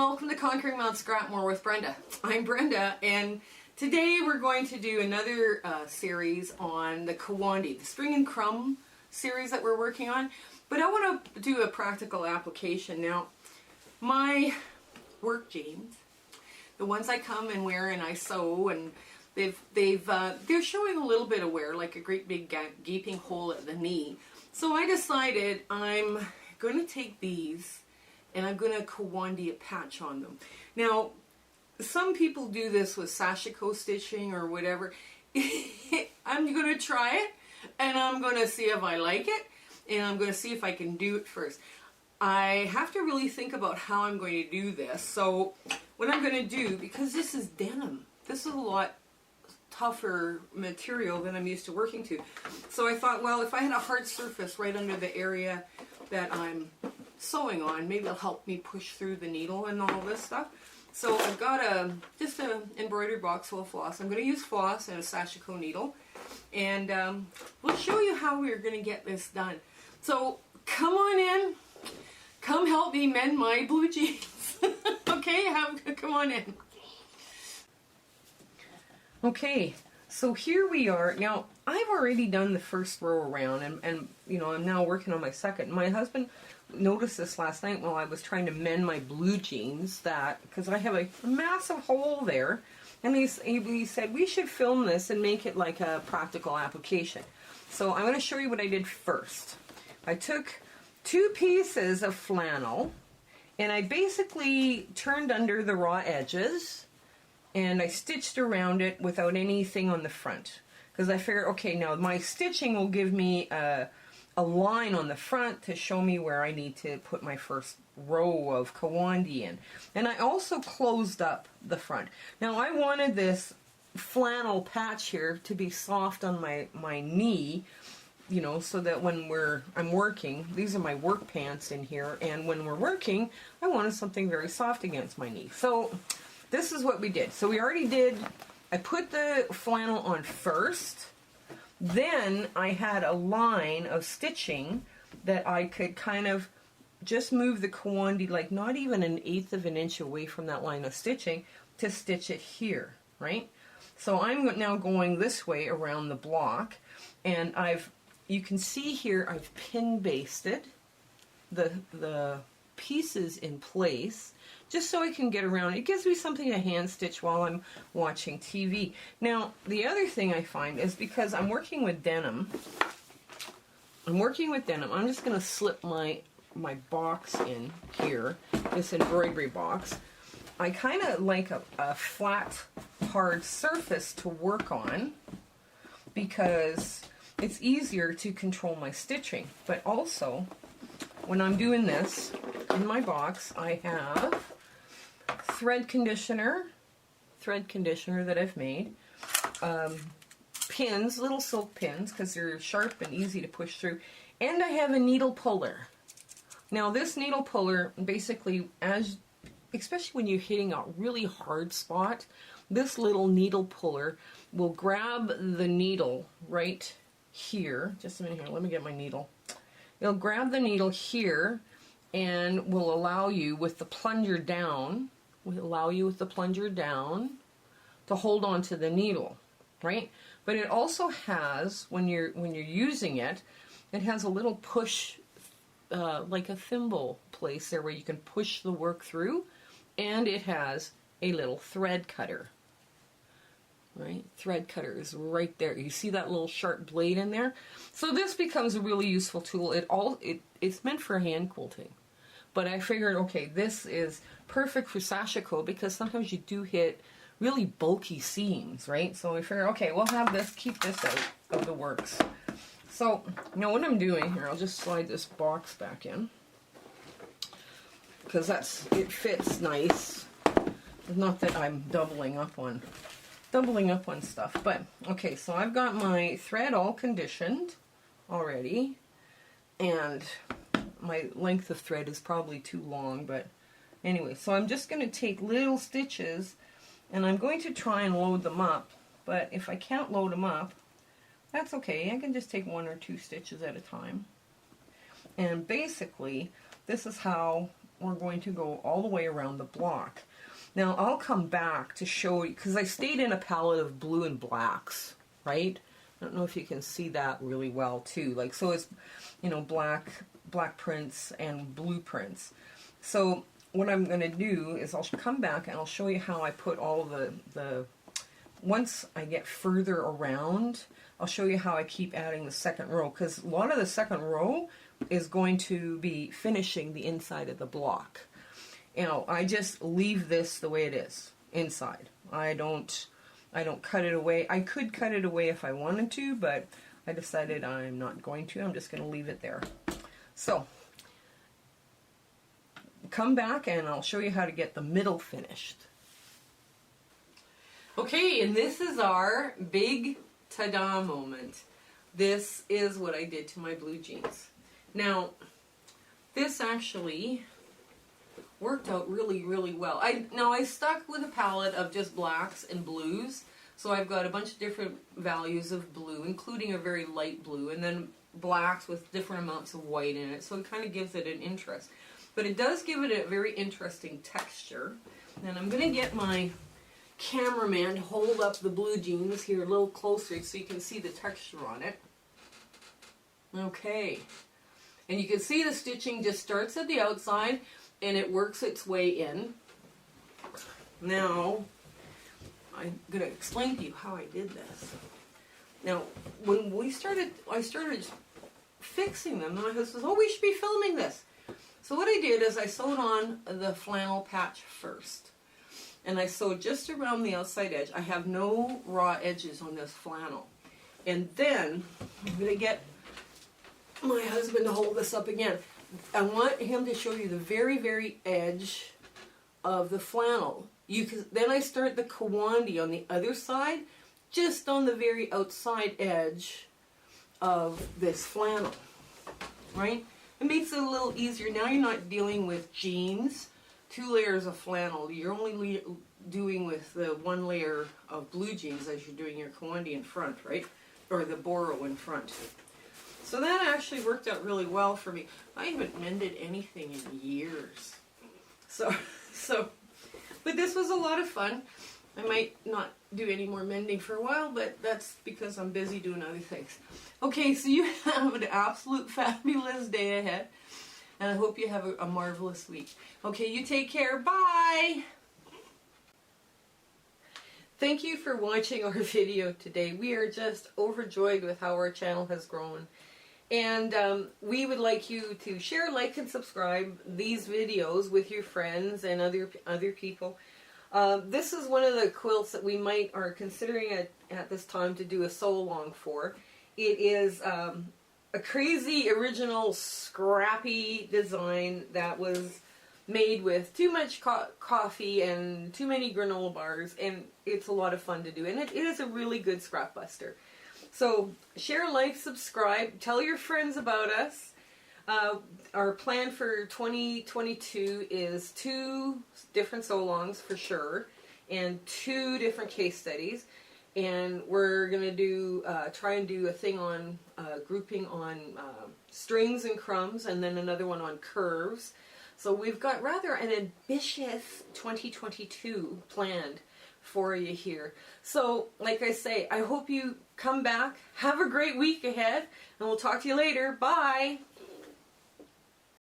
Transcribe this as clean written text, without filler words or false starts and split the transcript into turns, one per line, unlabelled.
welcome to Conquering Mount Scrapmore with Brenda. I'm Brenda, and today we're going to do another series on the Kawandi, the String and Crumb series that we're working on. But I want to do a practical application. Now, my work jeans, the ones I come and wear and I sew, and they're showing a little bit of wear, like a great big gaping hole at the knee. So I decided I'm going to take these and I'm going to Kawandi a patch on them. Now, some people do this with sashiko stitching or whatever. I'm going to try it, and I'm going to see if I like it, and I'm going to see if I can do it first. I have to really think about how I'm going to do this. So what I'm going to do, because this is denim, this is a lot tougher material than I'm used to working to. So I thought, well, if I had a hard surface right under the area that I'm sewing on, maybe it'll help me push through the needle and all this stuff. So I've got just an embroidery box full of floss. I'm going to use floss and a sashiko needle, and we'll show you how we're going to get this done. So come on in, come help me mend my blue jeans. Okay, come on in. Okay, so here we are. Now, I've already done the first row around, and you know, I'm now working on my second. My husband noticed this last night while I was trying to mend my blue jeans, that because I have a massive hole there, and he said we should film this and make it like a practical application. So I'm going to show you what I did first. I took 2 pieces of flannel, and I basically turned under the raw edges, and I stitched around it without anything on the front, because I figured, okay, now my stitching will give me a line on the front to show me where I need to put my first row of Kawandi in. And I also closed up the front. Now I wanted this flannel patch here to be soft on my knee, you know, so that when I'm working, these are my work pants in here, and when we're working, I wanted something very soft against my knee. So this is what we did. So we already did, I put the flannel on first. Then I had a line of stitching that I could kind of just move the Kawandi like not even 1/8 of an inch away from that line of stitching to stitch it here, right? So I'm now going this way around the block, and you can see here I've pin basted the pieces in place, just so I can get around. It gives me something to hand stitch while I'm watching TV. Now, the other thing I find is, because I'm working with denim, I'm just going to slip my box in here, this embroidery box. I kind of like a flat, hard surface to work on, because it's easier to control my stitching. But also, when I'm doing this, in my box, I have thread conditioner that I've made, pins, little silk pins, because they're sharp and easy to push through, and I have a needle puller. Now this needle puller, basically, especially when you're hitting a really hard spot, this little needle puller will grab the needle right here. Just a minute here, let me get my needle. It'll grab the needle here and will allow you with the plunger down, to hold on to the needle, right? But it also has, when you're using it, it has a little push, like a thimble place there where you can push the work through, and it has a little thread cutter. Right? Thread cutter is right there. You see that little sharp blade in there? So this becomes a really useful tool. It's meant for hand quilting. But I figured, okay, this is perfect for sashiko, because sometimes you do hit really bulky seams, right? So I figured, okay, we'll have this, keep this out of the works. So now what I'm doing here, I'll just slide this box back in, because it fits nice. Not that I'm doubling up on stuff, but okay, so I've got my thread all conditioned already, and my length of thread is probably too long, but anyway, so I'm just going to take little stitches, and I'm going to try and load them up, but if I can't load them up, that's okay. I can just take 1 or 2 stitches at a time. And basically, this is how we're going to go all the way around the block. Now I'll come back to show you, because I stayed in a palette of blue and blacks, right? I don't know if you can see that really well too. Like, so it's, you know, black prints and blue prints. So what I'm going to do is I'll come back and I'll show you how I put all the once I get further around, I'll show you how I keep adding the second row, because a lot of the second row is going to be finishing the inside of the block. You know, I just leave this the way it is inside. I don't cut it away. I could cut it away if I wanted to, but I decided I'm not going to. I'm just going to leave it there. So come back and I'll show you how to get the middle finished. Okay, and this is our big ta-da moment. This is what I did to my blue jeans. Now, this actually worked out really, really well. I stuck with a palette of just blacks and blues, so I've got a bunch of different values of blue, including a very light blue, and then blacks with different amounts of white in it, so it kind of gives it an interest. But it does give it a very interesting texture. And I'm going to get my cameraman to hold up the blue jeans here a little closer so you can see the texture on it. Okay. And you can see the stitching just starts at the outside and it works its way in. Now, I'm going to explain to you how I did this. Now, when I started fixing them, my husband says, "Oh, we should be filming this." So what I did is I sewed on the flannel patch first. And I sewed just around the outside edge. I have no raw edges on this flannel. And then I'm going to get my husband to hold this up again. I want him to show you the very, very edge of the flannel. Then I start the Kawandi on the other side, just on the very outside edge of this flannel, right? It makes it a little easier. Now you're not dealing with jeans, 2 layers of flannel. You're only doing with the 1 layer of blue jeans as you're doing your Kawandi in front, right? Or the Boro in front. So that actually worked out really well for me. I haven't mended anything in years. But this was a lot of fun. I might not do any more mending for a while, but that's because I'm busy doing other things. Okay, so you have an absolute fabulous day ahead, and I hope you have a marvelous week. Okay, you take care. Bye! Thank you for watching our video today. We are just overjoyed with how our channel has grown. And we would like you to share, like, and subscribe these videos with your friends and other people. This is one of the quilts that we are considering at this time to do a sew-along for. It is a crazy original scrappy design that was made with too much coffee and too many granola bars, and it's a lot of fun to do. And it is a really good scrap buster. So share, like, subscribe, tell your friends about us. Our plan for 2022 is 2 different sew-alongs for sure, and 2 different case studies. And we're going to try and do a thing on grouping on strings and crumbs, and then another one on curves. So we've got rather an ambitious 2022 planned for you here. So, like I say, I hope you come back. Have a great week ahead, and we'll talk to you later. Bye!